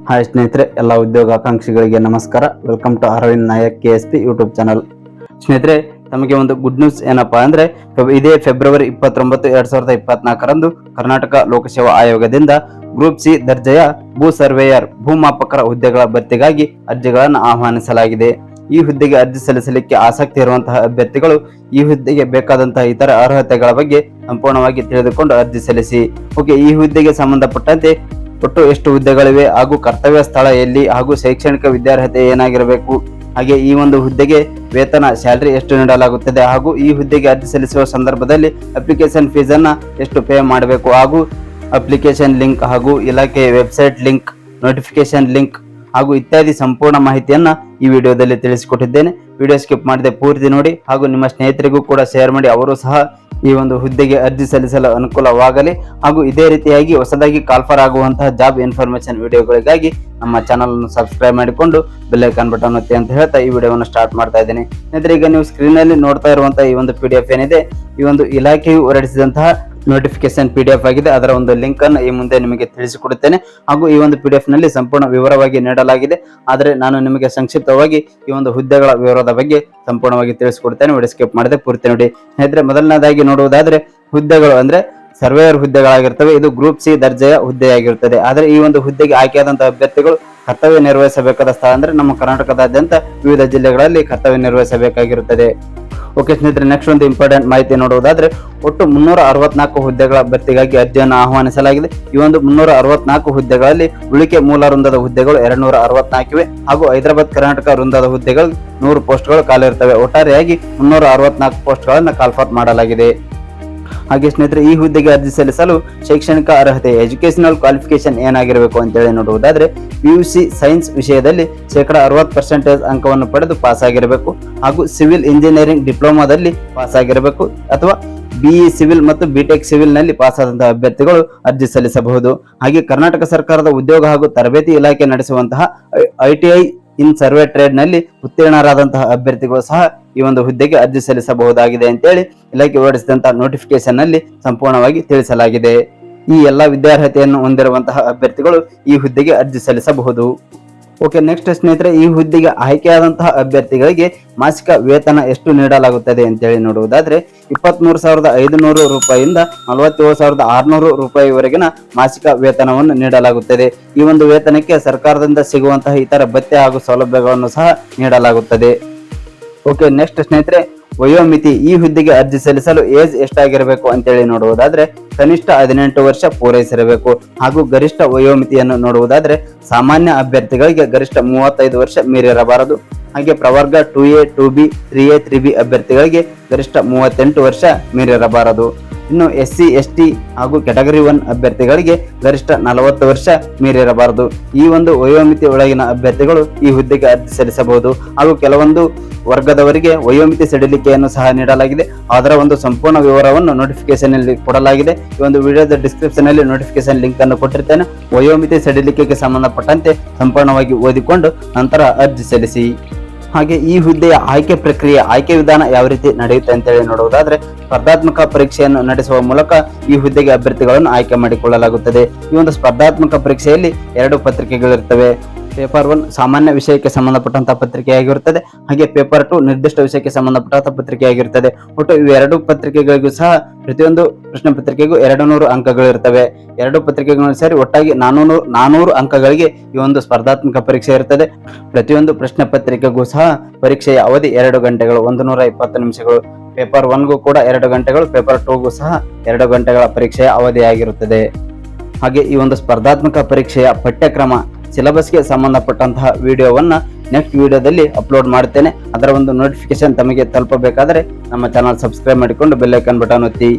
Hi ಸ್ನೇಹಿತರೆ, ಎಲ್ಲ ಉದ್ಯೋಗಾಕಾಂಕ್ಷಿಗಳಿಗೆ ನಮಸ್ಕಾರ. Welcome to Arvind Nayak KSP YouTube channel. ಸ್ನೇಹಿತರೆ, ತಮಗೆ ಒಂದು ಗುಡ್ ನ್ಯೂಸ್ ಏನಪ್ಪಾ ಅಂದ್ರೆ, ಇದೇ ಫೆಬ್ರವರಿ 29, 2024ರಂದು ಕರ್ನಾಟಕ ಲೋಕಸೇವಾ ಆಯೋಗದಿಂದ ಗ್ರೂಪ್ ಸಿ ದರ್ಜೆಯ ಭೂ ಸರ್ವೇಯರ್ ಭೂಮಾಪಕರ ಹುದ್ದೆಗಳ ಭರ್ತಿಗಾಗಿ ಅರ್ಜಿಗಳನ್ನು ಆಹ್ವಾನಿಸಲಾಗಿದೆ. ಈ ಹುದ್ದೆಗೆ ಅರ್ಜಿ ಸಲ್ಲಿಸಲಿಕ್ಕೆ ಆಸಕ್ತಿ ಇರುವಂತಹ ಅಭ್ಯರ್ಥಿಗಳು ಈ ಹುದ್ದೆಗೆ ಬೇಕಾದಂತಹ ಇತರ ಅರ್ಹತೆಗಳ ಬಗ್ಗೆ ಸಂಪೂರ್ಣವಾಗಿ ತಿಳಿದುಕೊಂಡು ಅರ್ಜಿ ಸಲ್ಲಿಸಿ. ಈ ಹುದ್ದೆಗೆ ಸಂಬಂಧಪಟ್ಟಂತೆ ಒಟ್ಟು ಎಷ್ಟು ಹುದ್ದೆಗಳಿವೆ ಹಾಗೂ ಕರ್ತವ್ಯ ಸ್ಥಳ ಎಲ್ಲಿ ಹಾಗೂ ಶೈಕ್ಷಣಿಕ ವಿದ್ಯಾರ್ಹತೆ ಏನಾಗಿರಬೇಕು, ಹಾಗೆ ಈ ಒಂದು ಹುದ್ದೆಗೆ ವೇತನ ಸ್ಯಾಲರಿ ಎಷ್ಟು ನೀಡಲಾಗುತ್ತದೆ ಹಾಗೂ ಈ ಹುದ್ದೆಗೆ ಅರ್ಜಿ ಸಲ್ಲಿಸುವ ಸಂದರ್ಭದಲ್ಲಿ ಅಪ್ಲಿಕೇಶನ್ ಫೀಸ್ ಅನ್ನ ಎಷ್ಟು ಪೇ ಮಾಡಬೇಕು ಹಾಗೂ ಅಪ್ಲಿಕೇಶನ್ ಲಿಂಕ್ ಹಾಗೂ ಇಲಾಖೆಯ ವೆಬ್ಸೈಟ್ ಲಿಂಕ್, ನೋಟಿಫಿಕೇಶನ್ ಲಿಂಕ್ ಹಾಗೂ ಇತ್ಯಾದಿ ಸಂಪೂರ್ಣ ಮಾಹಿತಿಯನ್ನ ಈ ವಿಡಿಯೋದಲ್ಲಿ ತಿಳಿಸಿಕೊಟ್ಟಿದ್ದೇನೆ. ವಿಡಿಯೋ ಸ್ಕಿಪ್ ಮಾಡದೆ ಪೂರ್ತಿ ನೋಡಿ ಹಾಗೂ ನಿಮ್ಮ ಸ್ನೇಹಿತರಿಗೂ ಕೂಡ ಶೇರ್ ಮಾಡಿ, ಅವರು ಸಹ ಈ ಒಂದು ಹುದ್ದೆಗೆ ಅರ್ಜಿ ಸಲ್ಲಿಸಲು ಅನುಕೂಲವಾಗಲಿ. ಹಾಗೂ ಇದೇ ರೀತಿಯಾಗಿ ಹೊಸದಾಗಿ ಕಾಲ್ಫರ್ ಆಗುವಂತಹ ಜಾಬ್ ಇನ್ಫಾರ್ಮೇಶನ್ ವಿಡಿಯೋಗಳಿಗಾಗಿ ನಮ್ಮ ಚಾನಲ್ ಅನ್ನು ಸಬ್ಸ್ಕ್ರೈಬ್ ಮಾಡಿಕೊಂಡು ಬೆಲ್ ಐಕಾನ್ ಬಟನ್ ಒತ್ತಿ ಅಂತ ಹೇಳ್ತಾ ಈ ವಿಡಿಯೋವನ್ನು ಸ್ಟಾರ್ಟ್ ಮಾಡ್ತಾ ಇದ್ದೇನೆ. ಸ್ನೇಹಿತರೆ, ಈಗ ನೀವು ಸ್ಕ್ರೀನ್ ನಲ್ಲಿ ನೋಡ್ತಾ ಇರುವಂತಹ ಈ ಒಂದು PDF ಏನಿದೆ, ಈ ಒಂದು ಇಲಾಖೆಯು ಹೊರಡಿಸಿದಂತಹ ನೋಟಿಫಿಕೇಶನ್ PDF ಆಗಿದೆ. ಅದರ ಒಂದು ಲಿಂಕ್ ಅನ್ನು ಈ ಮುಂದೆ ನಿಮಗೆ ತಿಳಿಸಿಕೊಡುತ್ತೇನೆ. ಹಾಗೂ ಈ ಒಂದು PDF ನಲ್ಲಿ ಸಂಪೂರ್ಣ ವಿವರವಾಗಿ ನೀಡಲಾಗಿದೆ. ಆದರೆ ನಾನು ನಿಮಗೆ ಸಂಕ್ಷಿಪ್ತವಾಗಿ ಈ ಒಂದು ಹುದ್ದೆಗಳ ವಿವರದ ಬಗ್ಗೆ ಸಂಪೂರ್ಣವಾಗಿ ತಿಳಿಸಿಕೊಡುತ್ತೇನೆ. ವಿಡಿಯೋ ಸ್ಕಿಪ್ ಮಾಡದೆ ಪೂರ್ತಿ ನೋಡಿ. ಸ್ನೇಹಿತರೆ, ಮೊದಲನೇದಾಗಿ ನೋಡುವುದಾದ್ರೆ ಹುದ್ದೆಗಳು ಅಂದ್ರೆ ಸರ್ವೇಯರ್ ಹುದ್ದೆಗಳಾಗಿರ್ತವೆ. ಇದು ಗ್ರೂಪ್ ಸಿ ದರ್ಜೆಯ ಹುದ್ದೆಯಾಗಿರುತ್ತದೆ. ಆದರೆ ಈ ಒಂದು ಹುದ್ದೆಗೆ ಆಯ್ಕೆಯಾದಂತಹ ಅಭ್ಯರ್ಥಿಗಳು ಕರ್ತವ್ಯ ನಿರ್ವಹಿಸಬೇಕಾದ ಸ್ಥಳ ಅಂದ್ರೆ ನಮ್ಮ ಕರ್ನಾಟಕದಾದ್ಯಂತ ವಿವಿಧ ಜಿಲ್ಲೆಗಳಲ್ಲಿ ಕರ್ತವ್ಯ ನಿರ್ವಹಿಸಬೇಕಾಗಿರುತ್ತದೆ. ಸ್ನೇಹಿತರೆ, ನೆಕ್ಸ್ಟ್ ಒಂದು ಇಂಪಾರ್ಟೆಂಟ್ ಮಾಹಿತಿ ನೋಡುವುದಾದ್ರೆ, ಒಟ್ಟು 364 ಹುದ್ದೆಗಳ ಭರ್ತಿಗಾಗಿ ಅರ್ಜಿಯನ್ನು ಆಹ್ವಾನಿಸಲಾಗಿದೆ. ಈ ಒಂದು 364 ಹುದ್ದೆಗಳಲ್ಲಿ ಉಳಿಕೆ ಮೂಲ ವೃಂದದ ಹುದ್ದೆಗಳು 264 ಇವೆ ಹಾಗೂ ಹೈದರಾಬಾದ್ ಕರ್ನಾಟಕ ವೃಂದದ ಹುದ್ದೆಗಳು 100 ಪೋಸ್ಟ್ಗಳು ಖಾಲಿ ಇರ್ತವೆ. ಒಟ್ಟಾರೆಯಾಗಿ 364 ಪೋಸ್ಟ್ಗಳನ್ನು ಕಾಲ್ಫರ್ ಮಾಡಲಾಗಿದೆ. ಹಾಗೆ ಸ್ನೇಹಿತರೆ, ಈ ಹುದ್ದೆಗೆ ಅರ್ಜಿ ಸಲ್ಲಿಸಲು ಶೈಕ್ಷಣಿಕ ಅರ್ಹತೆ ಎಜುಕೇಶನಲ್ ಕ್ವಾಲಿಫಿಕೇಶನ್ ಏನಾಗಿರಬೇಕು ಅಂತೇಳಿ ನೋಡುವುದಾದ್ರೆ, PUC ಸೈನ್ಸ್ ವಿಷಯದಲ್ಲಿ 60% ಅಂಕವನ್ನು ಪಡೆದು ಪಾಸ್ ಆಗಿರಬೇಕು ಹಾಗೂ ಸಿವಿಲ್ ಇಂಜಿನಿಯರಿಂಗ್ ಡಿಪ್ಲೊಮಾದಲ್ಲಿ ಪಾಸ್ ಆಗಿರಬೇಕು ಅಥವಾ BE ಸಿವಿಲ್ ಮತ್ತು BTech ಸಿವಿಲ್ ನಲ್ಲಿ ಪಾಸ್ ಆದಂತಹ ಅಭ್ಯರ್ಥಿಗಳು ಅರ್ಜಿ ಸಲ್ಲಿಸಬಹುದು. ಹಾಗೆ ಕರ್ನಾಟಕ ಸರ್ಕಾರದ ಉದ್ಯೋಗ ಹಾಗೂ ತರಬೇತಿ ಇಲಾಖೆ ನಡೆಸುವಂತಹ ITI ಇನ್ ಸರ್ವೆ ಟ್ರೇಡ್ ನಲ್ಲಿ ಉತ್ತೀರ್ಣರಾದಂತಹ ಅಭ್ಯರ್ಥಿಗಳು ಸಹ ಈ ಒಂದು ಹುದ್ದೆಗೆ ಅರ್ಜಿ ಸಲ್ಲಿಸಬಹುದಾಗಿದೆ ಅಂತೇಳಿ ಇಲಾಖೆ ಹೊರಡಿಸಿದಂತಹ ನೋಟಿಫಿಕೇಶನ್ ನಲ್ಲಿ ಸಂಪೂರ್ಣವಾಗಿ ತಿಳಿಸಲಾಗಿದೆ. ಈ ಎಲ್ಲಾ ವಿದ್ಯಾರ್ಹತೆಯನ್ನು ಹೊಂದಿರುವಂತಹ ಅಭ್ಯರ್ಥಿಗಳು ಈ ಹುದ್ದೆಗೆ ಅರ್ಜಿ ಸಲ್ಲಿಸಬಹುದು. ನೆಕ್ಸ್ಟ್ ಸ್ನೇಹಿತರೆ, ಈ ಹುದ್ದೆಗೆ ಆಯ್ಕೆಯಾದಂತಹ ಅಭ್ಯರ್ಥಿಗಳಿಗೆ ಮಾಸಿಕ ವೇತನ ಎಷ್ಟು ನೀಡಲಾಗುತ್ತದೆ ಅಂತೇಳಿ ನೋಡುವುದಾದ್ರೆ, 23,500 ರೂಪಾಯಿಯಿಂದ 47,600 ರೂಪಾಯಿವರೆಗಿನ ಮಾಸಿಕ ವೇತನವನ್ನು ನೀಡಲಾಗುತ್ತದೆ. ಈ ಒಂದು ವೇತನಕ್ಕೆ ಸರ್ಕಾರದಿಂದ ಸಿಗುವಂತಹ ಇತರ ಭತ್ಯೆ ಹಾಗೂ ಸೌಲಭ್ಯಗಳನ್ನು ಸಹ ನೀಡಲಾಗುತ್ತದೆ. ನೆಕ್ಸ್ಟ್ ಸ್ನೇಹಿತರೆ, ವಯೋಮಿತಿ. ಈ ಹುದ್ದೆಗೆ ಅರ್ಜಿ ಸಲ್ಲಿಸಲು ಏಜ್ ಎಷ್ಟಾಗಿರಬೇಕು ಅಂತೇಳಿ ನೋಡುವುದಾದ್ರೆ, ಕನಿಷ್ಠ 18 ವರ್ಷ ಪೂರೈಸಿರಬೇಕು ಹಾಗೂ ಗರಿಷ್ಠ ವಯೋಮಿತಿಯನ್ನು ನೋಡುವುದಾದ್ರೆ, ಸಾಮಾನ್ಯ ಅಭ್ಯರ್ಥಿಗಳಿಗೆ ಗರಿಷ್ಠ 35 ವರ್ಷ ಮೀರಿರಬಾರದು. ಹಾಗೆ ಪ್ರವರ್ಗ 2A, 2B, 3A, 3B ಅಭ್ಯರ್ಥಿಗಳಿಗೆ ಗರಿಷ್ಠ 38 ವರ್ಷ ಮೀರಿರಬಾರದು. ಇನ್ನು SC, ST ಹಾಗೂ ಕ್ಯಾಟಗರಿ 1 ಅಭ್ಯರ್ಥಿಗಳಿಗೆ ಗರಿಷ್ಠ 40 ವರ್ಷ ಮೀರಿರಬಾರದು. ಈ ಒಂದು ವಯೋಮಿತಿ ಒಳಗಿನ ಅಭ್ಯರ್ಥಿಗಳು ಈ ಹುದ್ದೆಗೆ ಅರ್ಜಿ ಸಲ್ಲಿಸಬಹುದು. ಹಾಗೂ ಕೆಲವೊಂದು ವರ್ಗದವರಿಗೆ ವಯೋಮಿತಿ ಸಡಿಲಿಕೆಯನ್ನು ಸಹ ನೀಡಲಾಗಿದೆ. ಅದರ ಒಂದು ಸಂಪೂರ್ಣ ವಿವರವನ್ನು ನೋಟಿಫಿಕೇಶನ್ ಅಲ್ಲಿ ಕೊಡಲಾಗಿದೆ. ಈ ಒಂದು ವಿಡಿಯೋದ ಡಿಸ್ಕ್ರಿಪ್ಷನ್ ಅಲ್ಲಿ ನೋಟಿಫಿಕೇಶನ್ ಲಿಂಕ್ ಅನ್ನು ಕೊಟ್ಟಿರ್ತೇನೆ. ವಯೋಮಿತಿ ಸಡಿಲಿಕೆಗೆ ಸಂಬಂಧಪಟ್ಟಂತೆ ಸಂಪೂರ್ಣವಾಗಿ ಓದಿಕೊಂಡು ನಂತರ ಅರ್ಜಿ ಸಲ್ಲಿಸಿ. ಹಾಗೆ ಈ ಹುದ್ದೆಯ ಆಯ್ಕೆ ವಿಧಾನ ಯಾವ ರೀತಿ ನಡೆಯುತ್ತೆ ಅಂತೇಳಿ ನೋಡುವುದಾದ್ರೆ, ಸ್ಪರ್ಧಾತ್ಮಕ ಪರೀಕ್ಷೆಯನ್ನು ನಡೆಸುವ ಮೂಲಕ ಈ ಹುದ್ದೆಗೆ ಅಭ್ಯರ್ಥಿಗಳನ್ನು ಆಯ್ಕೆ ಮಾಡಿಕೊಳ್ಳಲಾಗುತ್ತದೆ. ಈ ಒಂದು ಸ್ಪರ್ಧಾತ್ಮಕ ಪರೀಕ್ಷೆಯಲ್ಲಿ 2 ಪತ್ರಿಕೆಗಳಿರ್ತವೆ. ಪೇಪರ್ 1 ಸಾಮಾನ್ಯ ವಿಷಯಕ್ಕೆ ಸಂಬಂಧಪಟ್ಟಂತಹ ಪತ್ರಿಕೆಯಾಗಿರುತ್ತದೆ. ಹಾಗೆ ಪೇಪರ್ 2 ನಿರ್ದಿಷ್ಟ ವಿಷಯಕ್ಕೆ ಸಂಬಂಧಪಟ್ಟಂತಹ ಪತ್ರಿಕೆಯಾಗಿರುತ್ತದೆ. ಒಟ್ಟು ಇವೆರಡು ಪತ್ರಿಕೆಗಳಿಗೂ ಸಹ ಪ್ರತಿಯೊಂದು ಪ್ರಶ್ನೆ ಪತ್ರಿಕೆಗೂ 200 ಅಂಕಗಳಿರ್ತವೆ. 2 ಪತ್ರಿಕೆಗಳು ಸೇರಿ ಒಟ್ಟಾಗಿ 400 ಅಂಕಗಳಿಗೆ ಈ ಒಂದು ಸ್ಪರ್ಧಾತ್ಮಕ ಪರೀಕ್ಷೆ ಇರುತ್ತದೆ. ಪ್ರತಿಯೊಂದು ಪ್ರಶ್ನೆ ಪತ್ರಿಕೆಗೂ ಸಹ ಪರೀಕ್ಷೆಯ ಅವಧಿ 2 ಗಂಟೆಗಳು, 120 ನಿಮಿಷಗಳು. ಪೇಪರ್ 1ಗೂ ಕೂಡ 2 ಗಂಟೆಗಳು, ಪೇಪರ್ 2ಗೂ ಸಹ 2 ಗಂಟೆಗಳ ಪರೀಕ್ಷೆಯ ಅವಧಿಯಾಗಿರುತ್ತದೆ. ಹಾಗೆ ಈ ಒಂದು ಸ್ಪರ್ಧಾತ್ಮಕ ಪರೀಕ್ಷೆಯ ಪಠ್ಯಕ್ರಮ ಸಿಲೆಬಸ್ಗೆ ಸಂಬಂಧಪಟ್ಟಂತಹ ವಿಡಿಯೋವನ್ನ ನೆಕ್ಸ್ಟ್ ವಿಡಿಯೋದಲ್ಲಿ ಅಪ್ಲೋಡ್ ಮಾಡುತ್ತೇನೆ. ಅದರ ಒಂದು ನೋಟಿಫಿಕೇಶನ್ ತಮಗೆ ತಲುಪಬೇಕಾದರೆ ನಮ್ಮ ಚಾನಲ್ ಸಬ್ಸ್ಕ್ರೈಬ್ ಮಾಡಿಕೊಂಡು ಬೆಲ್ ಐಕಾನ್ ಬಟನ್ ಒತ್ತಿ.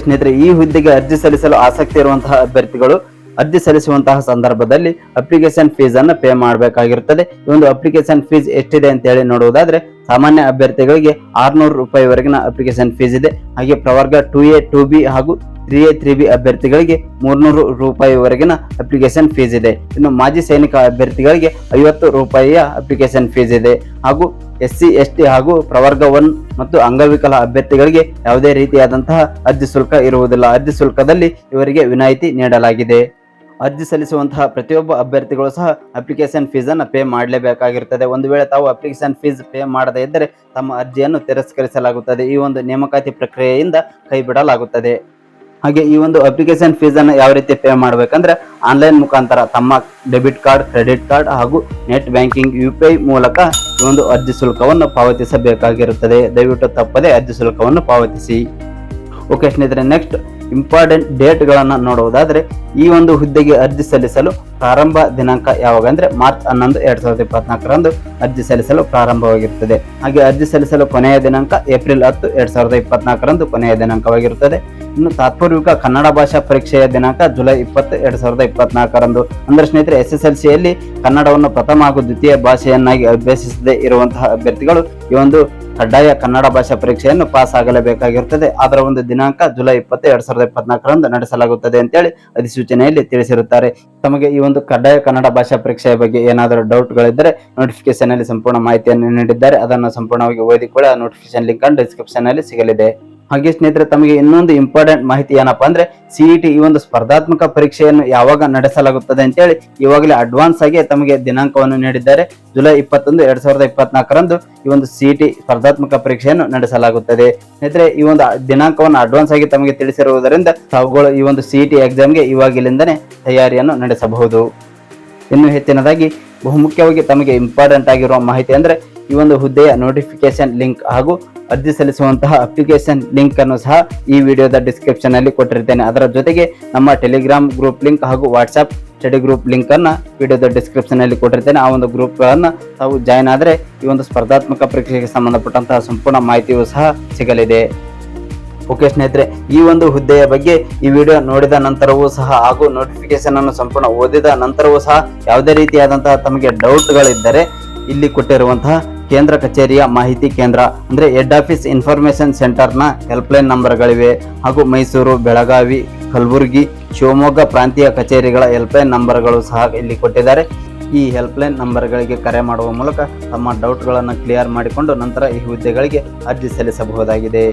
ಸ್ನೇಹಿತರೆ, ಈ ಹುದ್ದೆಗೆ ಅರ್ಜಿ ಸಲ್ಲಿಸಲು ಆಸಕ್ತಿ ಇರುವಂತಹ ಅಭ್ಯರ್ಥಿಗಳು ಅರ್ಜಿ ಸಲ್ಲಿಸುವಂತಹ ಸಂದರ್ಭದಲ್ಲಿ ಅಪ್ಲಿಕೇಶನ್ ಫೀಸ್ ಅನ್ನು ಪೇ ಮಾಡಬೇಕಾಗಿರುತ್ತದೆ. ಈ ಒಂದು ಅಪ್ಲಿಕೇಶನ್ ಫೀಸ್ ಎಷ್ಟಿದೆ ಅಂತ ಹೇಳಿ ನೋಡುವುದಾದ್ರೆ, ಸಾಮಾನ್ಯ ಅಭ್ಯರ್ಥಿಗಳಿಗೆ 600 ರೂಪಾಯಿವರೆಗಿನ ಅಪ್ಲಿಕೇಶನ್ ಫೀಸ್ ಇದೆ. ಹಾಗೆ ಪ್ರವರ್ಗ 2A, 2B ಹಾಗೂ 3A, 3B ಅಭ್ಯರ್ಥಿಗಳಿಗೆ 300 ರೂಪಾಯಿವರೆಗಿನ ಅಪ್ಲಿಕೇಶನ್ ಫೀಸ್ ಇದೆ. ಇನ್ನು ಮಾಜಿ ಸೈನಿಕ ಅಭ್ಯರ್ಥಿಗಳಿಗೆ 50 ರೂಪಾಯಿಯ ಅಪ್ಲಿಕೇಶನ್ ಫೀಸ್ ಇದೆ. ಹಾಗೂ SC, ST ಹಾಗೂ ಪ್ರವರ್ಗ 1 ಮತ್ತು ಅಂಗವಿಕಲ ಅಭ್ಯರ್ಥಿಗಳಿಗೆ ಯಾವುದೇ ರೀತಿಯಾದಂತಹ ಅರ್ಜಿ ಶುಲ್ಕ ಇರುವುದಿಲ್ಲ. ಅರ್ಜಿ ಶುಲ್ಕದಲ್ಲಿ ಇವರಿಗೆ ವಿನಾಯಿತಿ ನೀಡಲಾಗಿದೆ. ಅರ್ಜಿ ಸಲ್ಲಿಸುವಂತಹ ಪ್ರತಿಯೊಬ್ಬ ಅಭ್ಯರ್ಥಿಗಳು ಸಹ ಅಪ್ಲಿಕೇಶನ್ ಫೀಸನ್ನು ಪೇ ಮಾಡಲೇಬೇಕಾಗಿರುತ್ತದೆ. ಒಂದು ವೇಳೆ ತಾವು ಅಪ್ಲಿಕೇಶನ್ ಫೀಸ್ ಪೇ ಮಾಡದೇ ಇದ್ದರೆ ತಮ್ಮ ಅರ್ಜಿಯನ್ನು ತಿರಸ್ಕರಿಸಲಾಗುತ್ತದೆ. ಈ ಒಂದು ನೇಮಕಾತಿ ಪ್ರಕ್ರಿಯೆಯಿಂದ ಕೈ ಬಿಡಲಾಗುತ್ತದೆ. ಹಾಗೆ ಈ ಒಂದು ಅಪ್ಲಿಕೇಶನ್ ಫೀಸನ್ನು ಯಾವ ರೀತಿ ಪೇ ಮಾಡಬೇಕಂದ್ರೆ ಆನ್ಲೈನ್ ಮುಖಾಂತರ ತಮ್ಮ ಡೆಬಿಟ್ ಕಾರ್ಡ್, ಕ್ರೆಡಿಟ್ ಕಾರ್ಡ್ ಹಾಗೂ ನೆಟ್ ಬ್ಯಾಂಕಿಂಗ್ UPI ಮೂಲಕ ಈ ಒಂದು ಅರ್ಜಿ ಶುಲ್ಕವನ್ನು ಪಾವತಿಸಬೇಕಾಗಿರುತ್ತದೆ. ದಯವಿಟ್ಟು ತಪ್ಪದೆ ಅರ್ಜಿ ಶುಲ್ಕವನ್ನು ಪಾವತಿಸಿ. ಓಕೆ ಸ್ನೇಹಿತರೆ, ನೆಕ್ಸ್ಟ್ ಇಂಪಾರ್ಟೆಂಟ್ ಡೇಟ್ಗಳನ್ನು ನೋಡುವುದಾದರೆ ಈ ಒಂದು ಹುದ್ದೆಗೆ ಅರ್ಜಿ ಸಲ್ಲಿಸಲು ಪ್ರಾರಂಭ ದಿನಾಂಕ ಯಾವಾಗ ಅಂದ್ರೆ ಮಾರ್ಚ್ 11, 2024ರಂದು ಅರ್ಜಿ ಸಲ್ಲಿಸಲು ಪ್ರಾರಂಭವಾಗಿರುತ್ತದೆ. ಹಾಗೆ ಅರ್ಜಿ ಸಲ್ಲಿಸಲು ಕೊನೆಯ ದಿನಾಂಕ ಏಪ್ರಿಲ್ 10, 2024ರಂದು ಕೊನೆಯ ದಿನಾಂಕವಾಗಿರುತ್ತದೆ. ಇನ್ನು ತಾತ್ಪೂರ್ವಿಕ ಕನ್ನಡ ಭಾಷಾ ಪರೀಕ್ಷೆಯ ದಿನಾಂಕ ಜುಲೈ 20, 2024ರಂದು. ಅಂದ್ರೆ ಸ್ನೇಹಿತರೆ, SSLCಯಲ್ಲಿ ಕನ್ನಡವನ್ನು ಪ್ರಥಮ ಹಾಗೂ ದ್ವಿತೀಯ ಭಾಷೆಯನ್ನಾಗಿ ಅಭ್ಯಸಿಸದೇ ಇರುವಂತಹ ಅಭ್ಯರ್ಥಿಗಳು ಈ ಒಂದು ಕಡ್ಡಾಯ ಕನ್ನಡ ಭಾಷಾ ಪರೀಕ್ಷೆಯನ್ನು ಪಾಸ್ ಆಗಲೇಬೇಕಾಗಿರುತ್ತದೆ. ಅದರ ಒಂದು ದಿನಾಂಕ ಜುಲೈ 20, 2024ರಂದು ನಡೆಸಲಾಗುತ್ತದೆ ಅಂತೇಳಿ ಅಧಿಸೂಚನೆಯಲ್ಲಿ ತಿಳಿಸಿರುತ್ತಾರೆ. ತಮಗೆ ಈ ಒಂದು ಕಡ್ಡಾಯ ಕನ್ನಡ ಭಾಷಾ ಪರೀಕ್ಷೆಯ ಬಗ್ಗೆ ಏನಾದರೂ ಡೌಟ್ಗಳಿದ್ದರೆ ನೋಟಿಫಿಕೇಶನ್ ಅಲ್ಲಿ ಸಂಪೂರ್ಣ ಮಾಹಿತಿಯನ್ನು ನೀಡಿದ್ದಾರೆ. ಅದನ್ನು ಸಂಪೂರ್ಣವಾಗಿ ಓದಿಕೊಳ್ಳಿ. ಆ ನೋಟಿಫಿಕೇಶನ್ ಲಿಂಕ್ ಅನ್ನು ಡಿಸ್ಕ್ರಿಪ್ಷನ್ ಅಲ್ಲಿ ಸಿಗಲಿದೆ. ಹಾಗೆ ಸ್ನೇಹಿತರೆ, ತಮಗೆ ಇನ್ನೊಂದು ಇಂಪಾರ್ಟೆಂಟ್ ಮಾಹಿತಿ ಏನಪ್ಪಾ ಅಂದ್ರೆ CET ಈ ಒಂದು ಸ್ಪರ್ಧಾತ್ಮಕ ಪರೀಕ್ಷೆಯನ್ನು ಯಾವಾಗ ನಡೆಸಲಾಗುತ್ತದೆ ಅಂತೇಳಿ ಇವಾಗಲೇ ಅಡ್ವಾನ್ಸ್ ಆಗಿ ತಮಗೆ ದಿನಾಂಕವನ್ನು ನೀಡಿದ್ದಾರೆ. ಜುಲೈ 21, 2024ರಂದು ಈ ಒಂದು CET ಸ್ಪರ್ಧಾತ್ಮಕ ಪರೀಕ್ಷೆಯನ್ನು ನಡೆಸಲಾಗುತ್ತದೆ. ಸ್ನೇಹಿತರೆ, ಈ ಒಂದು ದಿನಾಂಕವನ್ನು ಅಡ್ವಾನ್ಸ್ ಆಗಿ ತಮಗೆ ತಿಳಿಸಿರುವುದರಿಂದ ತಾವುಗಳು ಈ ಒಂದು CET ಎಕ್ಸಾಮ್ಗೆ ಇವಾಗಿಲಿಂದನೇ ತಯಾರಿಯನ್ನು ನಡೆಸಬಹುದು. ಇನ್ನು ಹೆಚ್ಚಿನದಾಗಿ ಬಹುಮುಖ್ಯವಾಗಿ ತಮಗೆ ಇಂಪಾರ್ಟೆಂಟ್ ಆಗಿರುವ ಮಾಹಿತಿ ಅಂದ್ರೆ ಈ ಒಂದು ಹುದ್ದೆಯ ನೋಟಿಫಿಕೇಶನ್ ಲಿಂಕ್ ಹಾಗೂ ಅರ್ಜಿ ಸಲ್ಲಿಸುವಂತಹ ಅಪ್ಲಿಕೇಶನ್ ಲಿಂಕ್ ಅನ್ನು ಸಹ ಈ ವಿಡಿಯೋದ ಡಿಸ್ಕ್ರಿಪ್ಷನ್ ಅಲ್ಲಿ ಕೊಟ್ಟಿರ್ತೇನೆ. ಅದರ ಜೊತೆಗೆ ನಮ್ಮ ಟೆಲಿಗ್ರಾಮ್ ಗ್ರೂಪ್ ಲಿಂಕ್ ಹಾಗೂ ವಾಟ್ಸ್ಆಪ್ ಸ್ಟಡಿ ಗ್ರೂಪ್ ಲಿಂಕ್ ಅನ್ನ ವಿಡಿಯೋದ ಡಿಸ್ಕ್ರಿಪ್ಷನ್ ಅಲ್ಲಿ ಕೊಟ್ಟಿರ್ತೇನೆ. ಆ ಒಂದು ಗ್ರೂಪ್ ಗಳನ್ನ ತಾವು ಜಾಯ್ನ್ ಆದ್ರೆ ಈ ಒಂದು ಸ್ಪರ್ಧಾತ್ಮಕ ಪರೀಕ್ಷೆಗೆ ಸಂಬಂಧಪಟ್ಟಂತಹ ಸಂಪೂರ್ಣ ಮಾಹಿತಿಯು ಸಹ ಸಿಗಲಿದೆ. ಓಕೆ ಸ್ನೇಹಿತರೆ, ಈ ಒಂದು ಹುದ್ದೆಯ ಬಗ್ಗೆ ಈ ವಿಡಿಯೋ ನೋಡಿದ ನಂತರವೂ ಸಹ ಹಾಗೂ ನೋಟಿಫಿಕೇಶನ್ ಅನ್ನು ಸಂಪೂರ್ಣ ಓದಿದ ನಂತರವೂ ಸಹ ಯಾವುದೇ ರೀತಿಯಾದಂತಹ ತಮಗೆ ಡೌಟ್ಗಳಿದ್ದರೆ ಇಲ್ಲಿ ಕೊಟ್ಟಿರುವಂತಹ ಕೇಂದ್ರ ಕಚೇರಿಯ ಮಾಹಿತಿ ಕೇಂದ್ರ ಅಂದ್ರೆ ಹೆಡ್ ಆಫೀಸ್ ಇನ್ಫಾರ್ಮೇಶನ್ ಸೆಂಟರ್ನ ಹೆಲ್ಪ್ಲೈನ್ ನಂಬರ್ಗಳಿವೆ. ಹಾಗೂ ಮೈಸೂರು, ಬೆಳಗಾವಿ, ಕಲಬುರಗಿ, ಶಿವಮೊಗ್ಗ ಪ್ರಾಂತೀಯ ಕಚೇರಿಗಳ ಹೆಲ್ಪ್ಲೈನ್ ನಂಬರ್ಗಳು ಸಹ ಇಲ್ಲಿ ಕೊಟ್ಟಿದ್ದಾರೆ. ಈ ಹೆಲ್ಪ್ಲೈನ್ ನಂಬರ್ಗಳಿಗೆ ಕರೆ ಮಾಡುವ ಮೂಲಕ ತಮ್ಮ ಡೌಟ್ಗಳನ್ನು ಕ್ಲಿಯರ್ ಮಾಡಿಕೊಂಡು ನಂತರ ಈ ಹುದ್ದೆಗಳಿಗೆ ಅರ್ಜಿ ಸಲ್ಲಿಸಬಹುದಾಗಿದೆ.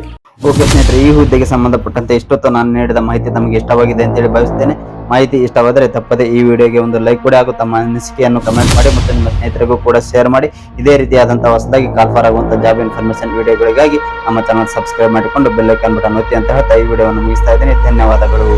ಓಕೆ ಸ್ನೇಹಿತರೆ, ಈ ಹುದ್ದೆಗೆ ಸಂಬಂಧಪಟ್ಟಂತೆ ಇಷ್ಟೊತ್ತು ನಾನು ನೀಡಿದ ಮಾಹಿತಿ ತಮಗೆ ಇಷ್ಟವಾಗಿದೆ ಅಂತೇಳಿ ಭಾವಿಸುತ್ತೇನೆ. ಮಾಹಿತಿ ಇಷ್ಟವಾದರೆ ತಪ್ಪದೆ ಈ ವಿಡಿಯೋಗೆ ಒಂದು ಲೈಕ್ ಕೊಡಿ ಹಾಗೂ ತಮ್ಮ ಅನಿಸಿಕೆಯನ್ನು ಕಮೆಂಟ್ ಮಾಡಿ ಮತ್ತು ನಿಮ್ಮ ಸ್ನೇಹಿತರಿಗೂ ಕೂಡ ಶೇರ್ ಮಾಡಿ. ಇದೇ ರೀತಿಯಾದಂತಹ ಹೊಸದಾಗಿ ಕಾಲ್ಫಾರ್ ಆಗುವಂತಹ ಜಾಬ್ ಇನ್ಫಾರ್ಮೇಶನ್ ವಿಡಿಯೋಗಳಿಗಾಗಿ ನಮ್ಮ ಚಾನಲ್ ಸಬ್ಸ್ಕ್ರೈಬ್ ಮಾಡಿಕೊಂಡು ಬೆಲ್ ಐಕಾನ್ ಬಟನ್ ಒತ್ತಿ ಅಂತ ಹೇಳ್ತಾ ಈ ವಿಡಿಯೋವನ್ನು ಮುಗಿಸ್ತಾ ಇದ್ದೀನಿ. ಧನ್ಯವಾದಗಳು.